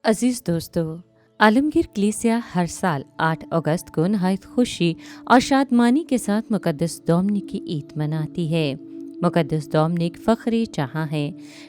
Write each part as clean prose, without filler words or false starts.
अजीज दोस्तों, आलमगीर कलीसिया हर साल 8 अगस्त को नहायत खुशी और शादमानी के साथ मुकद्दस डोमिनिक की ईद मनाती है। मुकद्दस डोमिनिक फ़ख्रे जहाँ है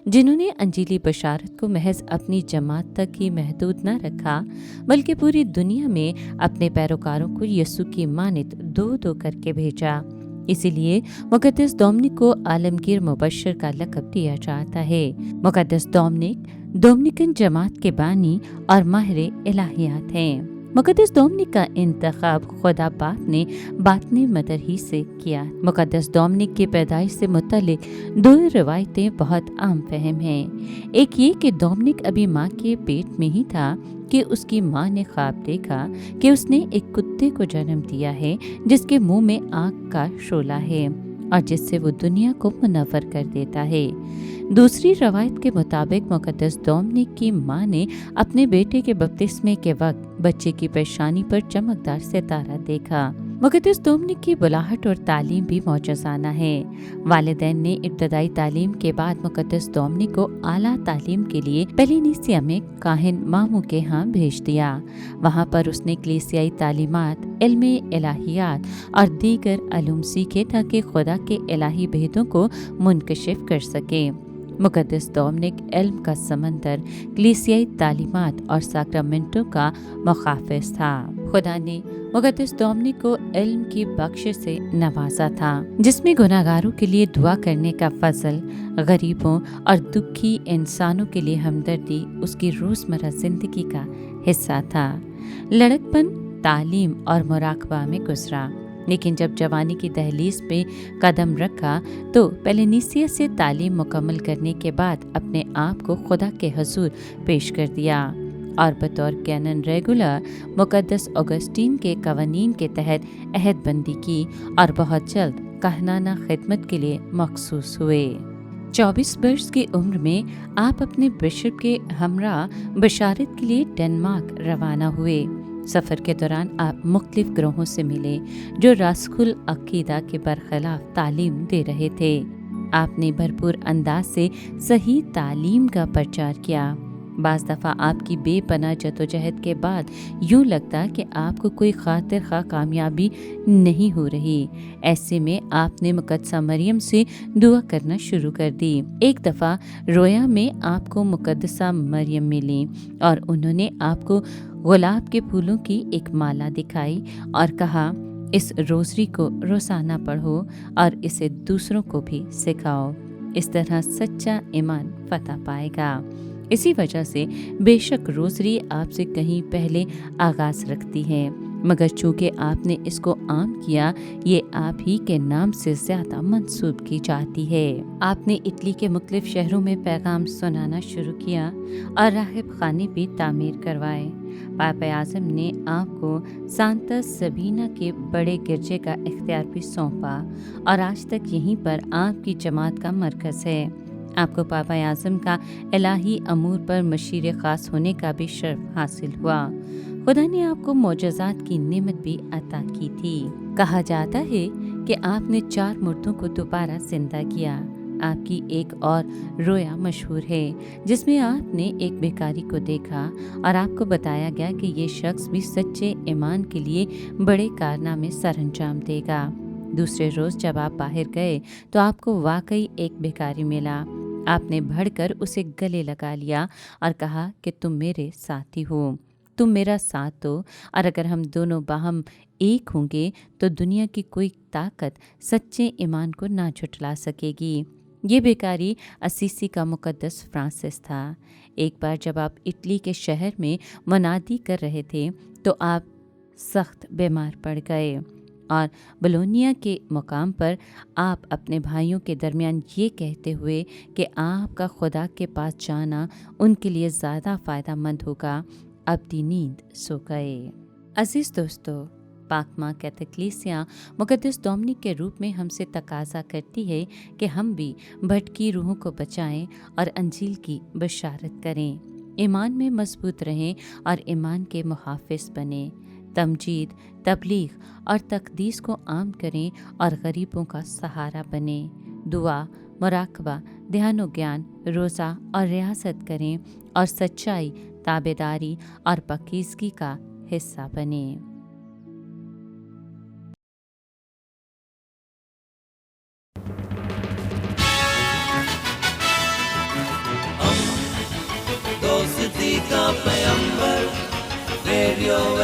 जिन्होंने अंजीली बशारत को महज अपनी जमात तक ही महदूद न रखा, बल्कि पूरी दुनिया में अपने पैरोकारों को यीशु की मानित दो दो करके भेजा। इसीलिए मुकद्दस डोमिनिक को आलमगीर मुबश्शिर का लक़ब दिया जाता है। मुकद्दस डोमिनिक डोमिनिकन जमात के बानी और माहिर इलाहियात हैं। मुकद्दस डोमिनिक का इंतखाब खुदा बाप ने बातनी मदर ही से किया। मुकद्दस डोमिनिक की पैदाइश से मुतल्लिक दो रवायतें बहुत आम फहम हैं। एक ये कि डोमिनिक अभी माँ के पेट में ही था कि उसकी माँ ने ख्वाब देखा कि उसने एक कुत्ते को जन्म दिया है जिसके मुंह में आग का शोला है और जिससे वो दुनिया को मुनव्वर कर देता है। दूसरी रवायत के मुताबिक मुकद्दस डोमिनिक की माँ ने अपने बेटे के बपतिस्मे के वक्त बच्चे की पेशानी पर चमकदार सितारा देखा। मुकद्दस डोमिनिक की बुलाहट और तालीम भी मौजज़ाना है। वालिदैन ने इब्तदाई तालीम के बाद मुकद्दस डोमिनिक को आला तालीम के लिए पेलिनीसिया में काहिन मामू के यहाँ भेज दिया। वहाँ पर उसने कलीसियाई तालीमात, इल्मे इलाहियात और दीगर अलूम सीखे ताकि खुदा के इलाही भेदों को मुनकशिफ कर सके। मुकद्दस डोमिनिक इल्म का समंदर, कलीसियाई तालीमात और साक्रामेंटों का मुखाफिज था। खुदा ने मुकद्दस डोमिनिक को इल्म की बख्शिश से नवाजा था, जिसमें गुनाहगारों के लिए दुआ करने का फजल, गरीबों और दुखी इंसानों के लिए हमदर्दी उसकी रोज़मर्रा जिंदगी का हिस्सा था। लड़कपन तालीम और मुराकबा में गुजरा, लेकिन जब जवानी की दहलीज पे कदम रखा तो पेलिनीसिया से तालीम मुकम्मल करने के बाद अपने आप को खुदा के हुजूर पेश कर दिया और बतौर कैनन रेगुलर मुकद्दस ऑगस्टीन के कवानीन के तहत अहद बंदी की और बहुत जल्द कहनाना खिदमत के लिए मखसूस हुए। 24 वर्ष की उम्र में आप अपने बिशप के हमरा बशारत के लिए डेनमार्क रवाना हुए। सफ़र के दौरान आप मुख्तलिफ ग्रोहों से मिले जो रासखुल अकीदा के बरखिलाफ तालीम दे रहे थे। आपने भरपूर अंदाज से सही तालीम का प्रचार किया। बाज़ दफ़ा आपकी बेपनाह जदोजहद के बाद यूँ लगता कि आपको कोई खातिर खा कामयाबी नहीं हो रही। ऐसे में आपने मुकद्दसा मरियम से दुआ करना शुरू कर दी। एक दफ़ा रोया में आपको मुकद्दसा मरियम मिली और उन्होंने आपको गुलाब के फूलों की एक माला दिखाई और कहा, इस रोज़री को रोज़ाना पढ़ो और इसे दूसरों को भी सिखाओ। इस तरह सच्चा ईमान फतह पाएगा। इसी वजह से बेशक रोज़री आपसे कहीं पहले आगाज़ रखती है, मगर चूँकि आपने इसको आम किया, ये आप ही के नाम से ज़्यादा मंसूब की जाती है। आपने इटली के मुख्तलिफ शहरों में पैगाम सुनाना शुरू किया और राहिब खाने भी तामीर करवाए। पापा आज़म ने आपको सांता सबीना के बड़े गिरजे का इख्तियार भी सौंपा और आज तक यहीं पर आपकी जमात का मरकज़ है। आपको पापा आज़म का इलाही अमूर पर मशीर ख़ास होने का भी शर्फ हासिल हुआ। खुदा ने आपको मौजज़ात की नेमत भी अता की थी। कहा जाता है कि आपने 4 मुर्दों को दोबारा जिंदा किया। आपकी एक और रोया मशहूर है जिसमें आपने एक भिखारी को देखा और आपको बताया गया कि ये शख्स भी सच्चे ईमान के लिए बड़े कारनामे सरअंजाम देगा। दूसरे रोज़ जब आप बाहर गए तो आपको वाकई एक भिखारी मिला। आपने बढ़कर उसे गले लगा लिया और कहा कि तुम मेरे साथी हो, तुम मेरा साथ दो और अगर हम दोनों बाहम एक होंगे तो दुनिया की कोई ताकत सच्चे ईमान को ना झुठला सकेगी। ये भिखारी असीसी का मुकद्दस फ्रांसिस था। एक बार जब आप इटली के शहर में मुनादी कर रहे थे तो आप सख्त बीमार पड़ गए और बोलोनिया के मुकाम पर आप अपने भाइयों के दरमियान ये कहते हुए कि आपका खुदा के पास जाना उनके लिए ज़्यादा फ़ायदेमंद होगा, अपनी नींद सो गए। अजीज़ दोस्तों, पाक माँ कहते कलीसिया मुकद्दस डोमिनिक के रूप में हमसे तकाजा करती है कि हम भी भटकी रूहों को बचाएं और अंजील की बशारत करें, ईमान में मजबूत रहें और ईमान के मुहाफिज बने, तमजीद, तबलीग और तकदीस को आम करें और गरीबों का सहारा बने, दुआ, मुराकबा, ध्यान व ज्ञान, रोज़ा और रियासत करें और सच्चाई, تابعداری اور پاکیزگی کا حصہ بنیں۔ دوستی کا پیمبر ریڈیو